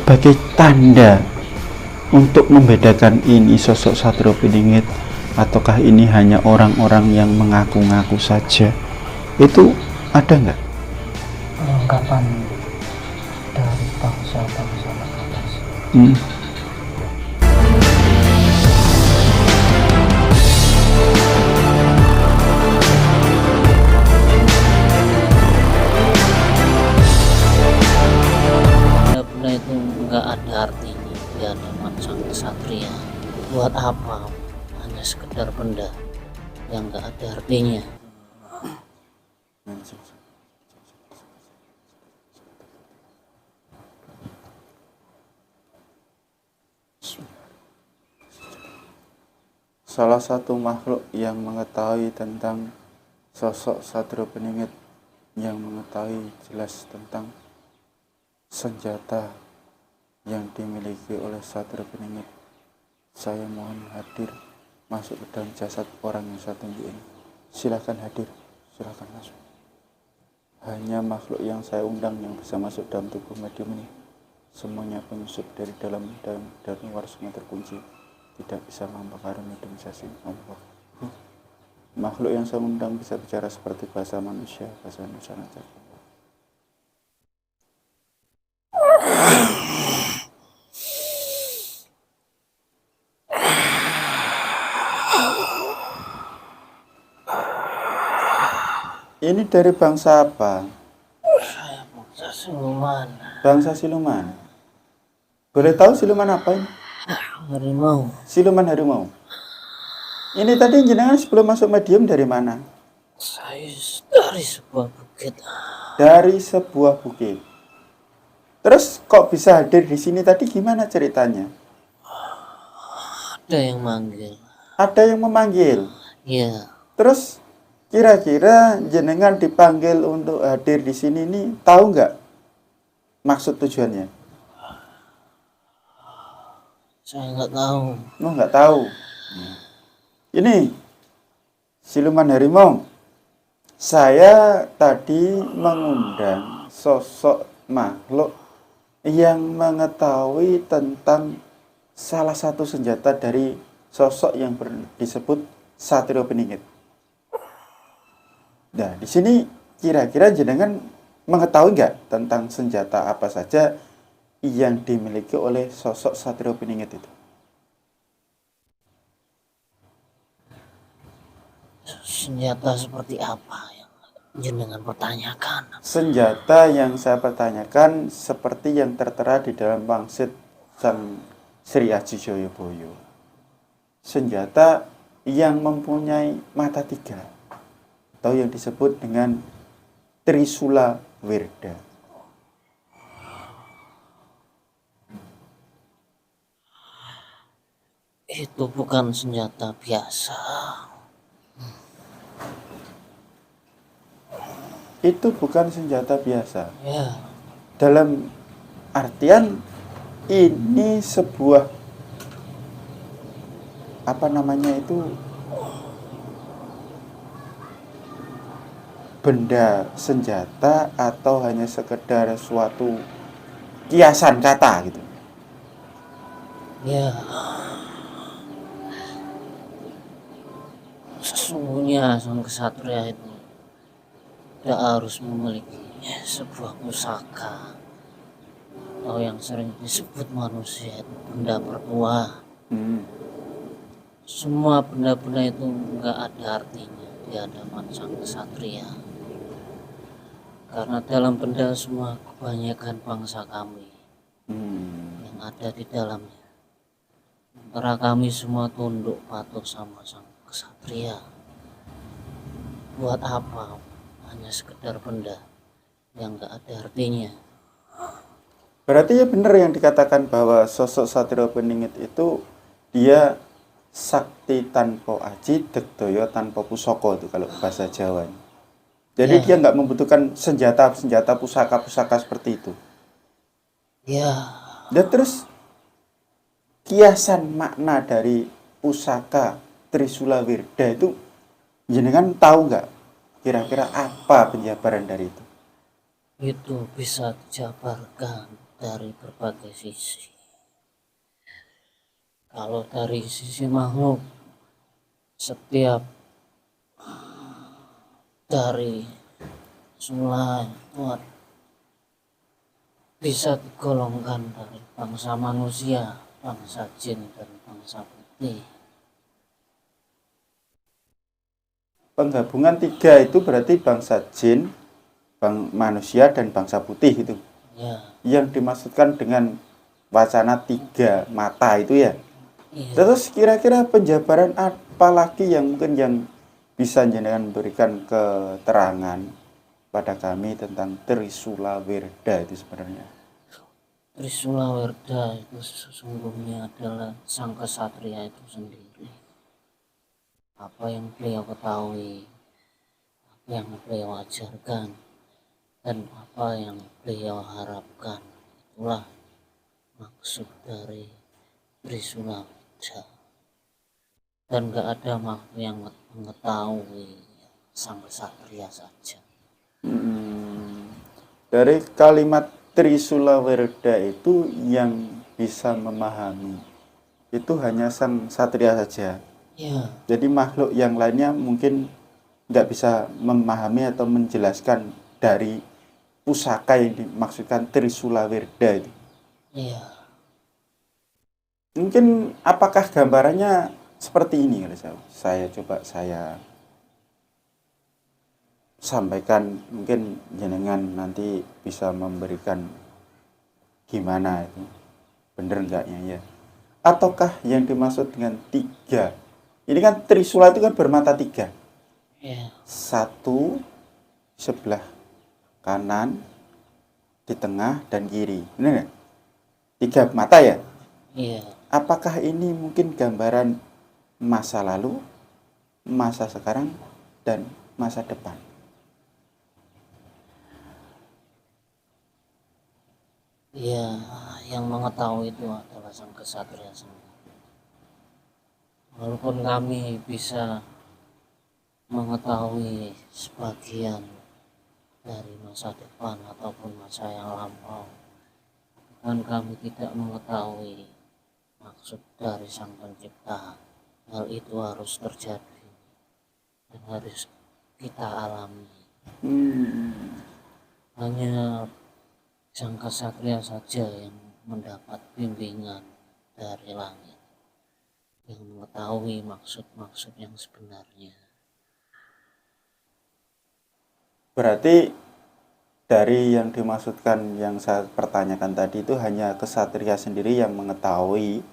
sebagai tanda untuk membedakan ini sosok Satrio Piningit ataukah ini hanya orang-orang yang mengaku-ngaku saja, itu ada nggak? Perlengkapan dari bangsa-bangsa atas. Benda itu nggak ada artinya di hadapan sang kesatria. Buat apa? Hanya sekedar benda yang nggak ada artinya. Salah satu makhluk yang mengetahui tentang sosok Satrio Piningit, yang mengetahui jelas tentang senjata yang dimiliki oleh Satrio Piningit, saya mohon hadir masuk ke dalam jasad orang yang saya tunjuk ini. Silakan hadir, silakan masuk. Hanya makhluk yang saya undang yang bisa masuk dalam tubuh medium ini. Semuanya penyusup dari dalam dan dari luar semua terkunci, tidak bisa mempengaruhi demi sasi Allah. Makhluk yang saya undang bisa bicara seperti bahasa manusia, bahasa Indonesia saja. Ini dari bangsa apa? Saya bangsa siluman. Bangsa siluman. Boleh tahu siluman apa ini? Harimau. Siluman harimau. Ini tadi jenengan sebelum masuk medium dari mana? Saya dari sebuah bukit. Dari sebuah bukit. Terus kok bisa hadir di sini tadi, gimana ceritanya? Ada yang manggil. Ada yang memanggil. Ya, Terus kira-kira jenengan dipanggil untuk hadir di sini ini tahu nggak maksud tujuannya? saya nggak tahu. Oh, nggak tahu. Ini siluman harimau. Saya tadi mengundang sosok makhluk yang mengetahui tentang salah satu senjata dari sosok yang disebut Satrio Piningit. Nah, di sini kira-kira jenengan mengetahui nggak tentang senjata apa saja yang dimiliki oleh sosok Satrio Piningit itu? Senjata seperti apa yang jenengan pertanyakan? Senjata yang saya pertanyakan seperti yang tertera di dalam wangsit Sang Sri Aji Joyoboyo. Senjata yang mempunyai mata tiga, atau yang disebut dengan Trisula Wirda. Itu bukan senjata biasa. Itu bukan senjata biasa. Ya, Dalam artian ini sebuah apa namanya itu, benda senjata atau hanya sekedar suatu kiasan kata gitu. ya. Sesungguhnya sang kesatria itu tidak harus memiliki sebuah pusaka atau yang sering disebut manusia itu benda bertuah. Semua benda-benda itu nggak ada artinya di hadapan sang kesatria. Karena dalam benda semua kebanyakan bangsa kami yang ada di dalamnya. Antara kami semua tunduk patuh sama sang kesatria. Buat apa? Hanya sekedar benda yang nggak ada artinya. Berarti ya benar yang dikatakan bahwa sosok Satrio Piningit itu dia sakti tanpa aji, degdaya tanpa pusaka, itu kalau bahasa Jawa. Jadi dia nggak membutuhkan senjata pusaka seperti itu. Ya, Dan terus kiasan makna dari pusaka Trisula Wirda itu jenengan tahu nggak? Kira-kira apa penjabaran dari itu? itu bisa dijabarkan dari berbagai sisi. Kalau dari sisi makhluk, setiap dari sungai itu bisa digolongkan dari bangsa manusia, bangsa jin, dan bangsa putih. Penggabungan tiga itu berarti bangsa jin, manusia, dan bangsa putih itu. Ya, Yang dimaksudkan dengan wacana tiga mata itu ya. iya. Terus kira-kira penjabaran apa lagi yang mungkin yang bisa jenengan berikan keterangan pada kami tentang Trisula Werda itu sebenarnya? Trisula Werda itu sesungguhnya adalah sang kesatria itu sendiri. Apa yang beliau ketahui, apa yang beliau ajarkan, dan apa yang beliau harapkan, itulah maksud dari Trisula Werda. Dan gak ada makhluk yang mengetahui sang kesatria saja. Dari kalimat Trisula Werda itu yang bisa memahami itu hanya sang satria saja. Ya, Jadi makhluk yang lainnya mungkin nggak bisa memahami atau menjelaskan dari pusaka yang dimaksudkan Trisula Werda itu. iya. Mungkin apakah gambarannya seperti ini? Kalau saya sampaikan, mungkin jenengan nanti bisa memberikan gimana itu, bener enggaknya ya. Ataukah yang dimaksud dengan tiga? Ini kan Trisula itu kan bermata tiga. Ya, Satu sebelah kanan, di tengah, dan kiri. Benar nggak? Tiga mata ya? iya. Apakah ini mungkin gambaran masa lalu, masa sekarang, dan masa depan? Ya, yang mengetahui itu adalah sang kesatria sendiri. Walaupun kami bisa mengetahui sebagian dari masa depan ataupun masa yang lampau, dan kami tidak mengetahui maksud dari sang pencipta. Hal itu harus terjadi dan harus kita alami. Hanya sang kesatria saja yang mendapat bimbingan dari langit, yang mengetahui maksud-maksud yang sebenarnya. Berarti dari yang dimaksudkan yang saya pertanyakan tadi itu hanya kesatria sendiri yang mengetahui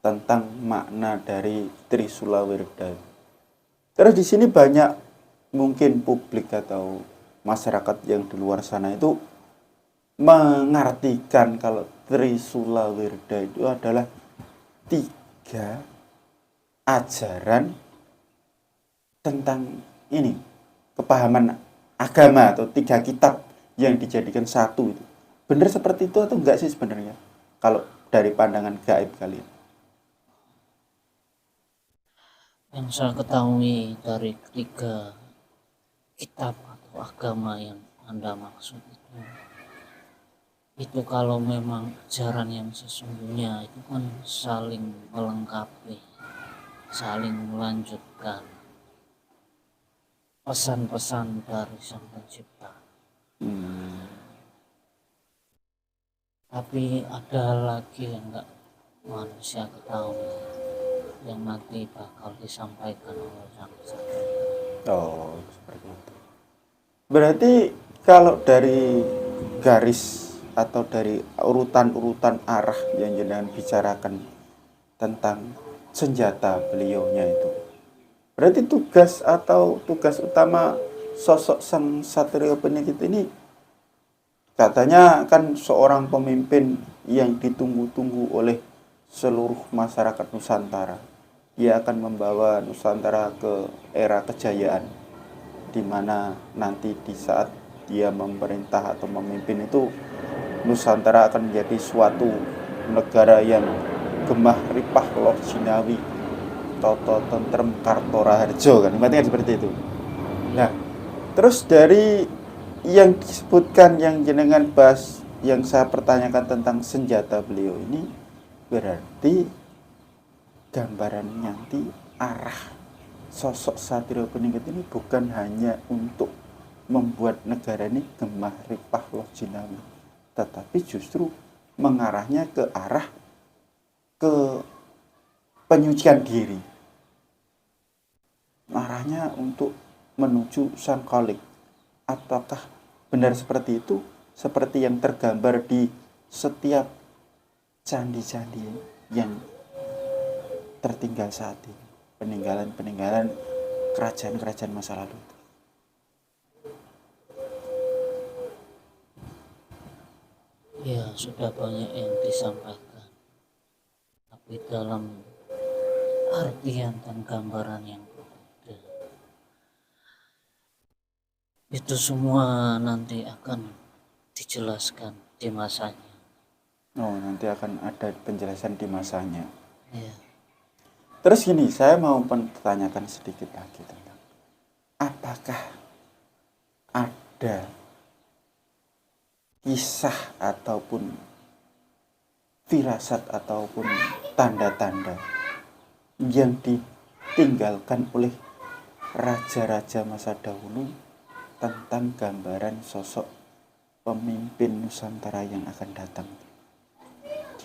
tentang makna dari Trisula Werda. Terus di sini banyak mungkin publik atau masyarakat yang di luar sana itu mengartikan kalau Trisula Werda itu adalah tiga ajaran tentang ini, kepahaman agama atau tiga kitab yang dijadikan satu itu. Benar seperti itu atau enggak sih sebenarnya? Kalau dari pandangan gaib kalian. Yang saya ketahui dari ketiga kitab atau agama yang Anda maksud itu kalau memang ajaran yang sesungguhnya itu kan saling melengkapi, saling melanjutkan pesan-pesan dari sang pencipta. Tapi ada lagi yang enggak manusia ketahui, yang nanti bakal disampaikan oleh sang kesatria. Oh, seperti itu. Berarti kalau dari garis atau dari urutan-urutan arah yang jenengan bicarakan tentang senjata beliaunya itu, berarti tugas atau tugas utama sosok sang satria penyakit ini katanya kan seorang pemimpin yang ditunggu-tunggu oleh seluruh masyarakat Nusantara. Ia akan membawa Nusantara ke era kejayaan, di mana nanti di saat dia memerintah atau memimpin itu Nusantara akan menjadi suatu negara yang gemah ripah loh jinawi, toto tentrem kartora harjo, kan ibaratnya seperti itu. Nah, terus dari yang disebutkan yang jenengan bahas yang saya pertanyakan tentang senjata beliau ini berarti gambaran nanti arah sosok Satrio Peningit ini bukan hanya untuk membuat negara ini gemah ripah loh jinawi, tetapi justru mengarahnya ke arah ke penyucian diri, arahnya untuk menuju sang khalik. Apakah benar seperti itu, seperti yang tergambar di setiap candi-candi yang tertinggal saat ini, peninggalan-peninggalan kerajaan-kerajaan masa lalu itu? Ya, sudah banyak yang disampaikan, tapi dalam artian dan gambaran yang berbeda. Itu semua nanti akan dijelaskan di masanya. Oh, nanti akan ada penjelasan di masanya. Ya, Terus gini, saya mau pertanyakan sedikit lagi tentang apakah ada kisah ataupun firasat ataupun tanda-tanda yang ditinggalkan oleh raja-raja masa dahulu tentang gambaran sosok pemimpin Nusantara yang akan datang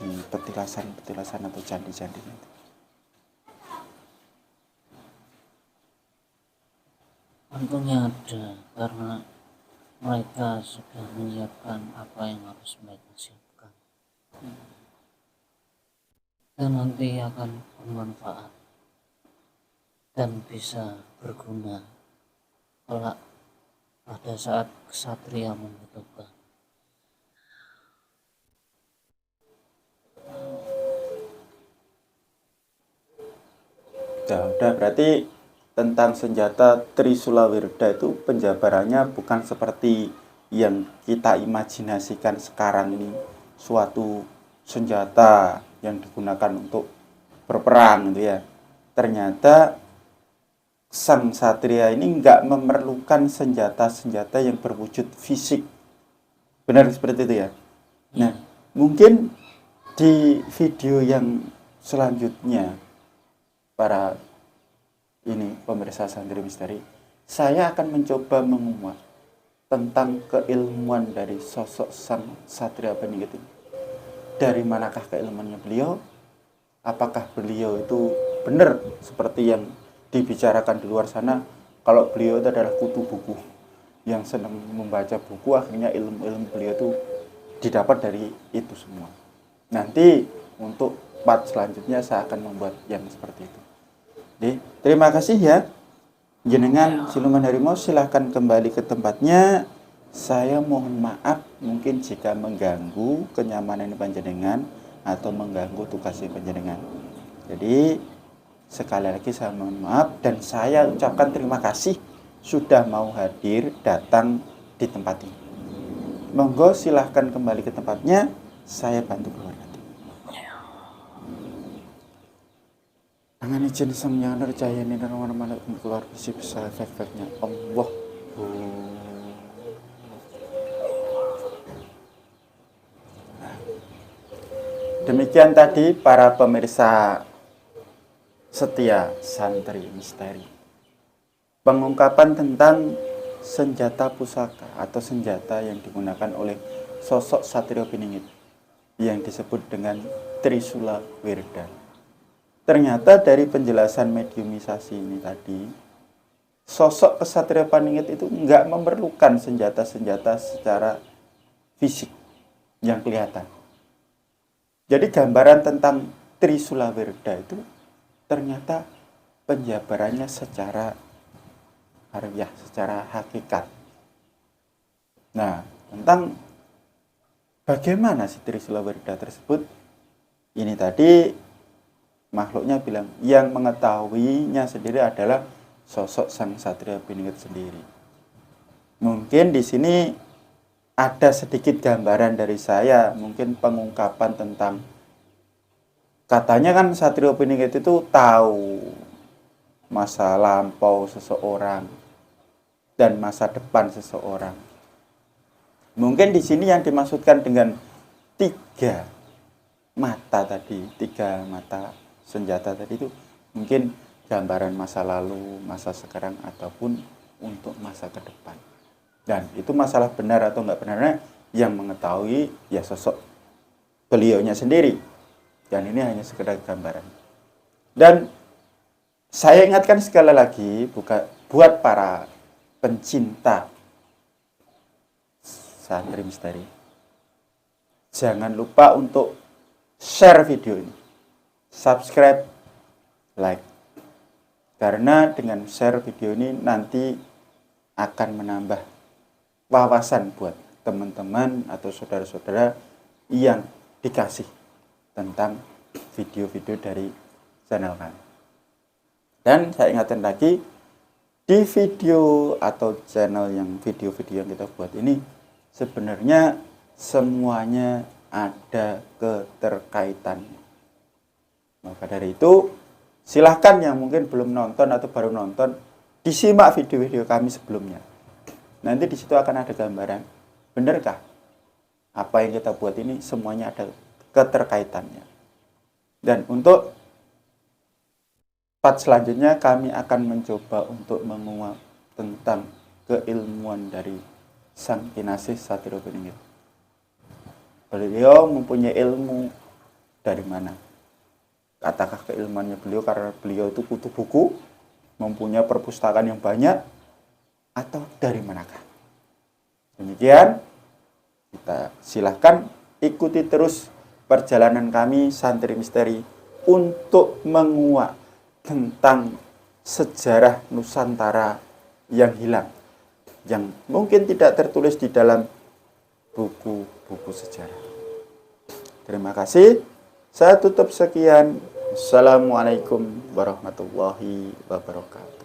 di petilasan-petilasan atau candi-candi itu? tentunya ada, karena mereka sudah menyiapkan apa yang harus mereka siapkan, dan nanti akan bermanfaat dan bisa berguna kelak pada saat kesatria membutuhkan. Udah berarti tentang senjata Trisula Wirda itu penjabarannya bukan seperti yang kita imajinasikan sekarang ini, suatu senjata yang digunakan untuk berperang gitu ya. Ternyata sang satria ini nggak memerlukan senjata-senjata yang berwujud fisik. Benar seperti itu ya? Nah, mungkin di video yang selanjutnya, para ini pemirsa Santri Misteri, saya akan mencoba menguak tentang keilmuan dari sosok sang Satria Peningit ini. Dari manakah keilmuannya beliau? Apakah beliau itu benar seperti yang dibicarakan di luar sana, kalau beliau itu adalah kutu buku yang senang membaca buku, akhirnya ilmu-ilmu beliau itu didapat dari itu semua. Nanti untuk part selanjutnya saya akan membuat yang seperti itu. Jadi, terima kasih ya. Jenengan siluman harimau silahkan kembali ke tempatnya. Saya mohon maaf mungkin jika mengganggu kenyamanan panjenengan atau mengganggu tugas panjenengan. Jadi sekali lagi saya mohon maaf dan saya ucapkan terima kasih sudah mau hadir datang di tempat ini. Monggo silahkan kembali ke tempatnya. Saya bantu keluar nanti. Tangan izin sang yang nerjaya ini dan mana-mana keluar isi besar efek-efeknya Allah. Demikian tadi para pemirsa setia Santri Misteri, pengungkapan tentang senjata pusaka atau senjata yang digunakan oleh sosok Satrio Peningit yang disebut dengan Trisula Wirda. Ternyata dari penjelasan mediumisasi ini tadi, sosok Kesatria Peningit itu nggak memerlukan senjata-senjata secara fisik yang kelihatan. Jadi gambaran tentang Trisula Wirda itu ternyata penjabarannya secara harfiah, secara hakikat. Nah, tentang bagaimana si Trisula Wirda tersebut, ini tadi makhluknya bilang yang mengetahuinya sendiri adalah sosok sang Satria Peningit sendiri. Mungkin di sini ada sedikit gambaran dari saya, mungkin pengungkapan tentang, katanya kan Satrio Peningit itu tahu masa lampau seseorang dan masa depan seseorang. Mungkin di sini yang dimaksudkan dengan 3 mata tadi, 3 mata senjata tadi itu mungkin gambaran masa lalu, masa sekarang, ataupun untuk masa ke depan. Dan itu masalah benar atau enggak benarnya yang mengetahui ya sosok beliaunya sendiri. Dan ini hanya sekedar gambaran. Dan saya ingatkan sekali lagi buat para pencinta santri misteri, jangan lupa untuk share video ini, subscribe, like. Karena dengan share video ini nanti akan menambah wawasan buat teman-teman atau saudara-saudara yang dikasih tentang video-video dari channel kami. Dan saya ingatkan lagi, di video atau channel yang video-video yang kita buat ini sebenarnya semuanya ada keterkaitannya. Maka dari itu, silahkan yang mungkin belum nonton atau baru nonton, disimak video-video kami sebelumnya. Nanti di situ akan ada gambaran, benarkah apa yang kita buat ini semuanya ada keterkaitannya. Dan untuk part selanjutnya kami akan mencoba untuk menguak tentang keilmuan dari Sang Kinasih Satrio Beninggit. Beliau mempunyai ilmu dari mana? Katakah keilmuannya beliau karena beliau itu kutu buku, mempunyai perpustakaan yang banyak, atau dari manakah? Demikian, kita silahkan ikuti terus perjalanan kami Santri Misteri untuk menguak tentang sejarah Nusantara yang hilang, yang mungkin tidak tertulis di dalam buku-buku sejarah. Terima kasih. Saya tutup sekian. Assalamualaikum warahmatullahi wabarakatuh.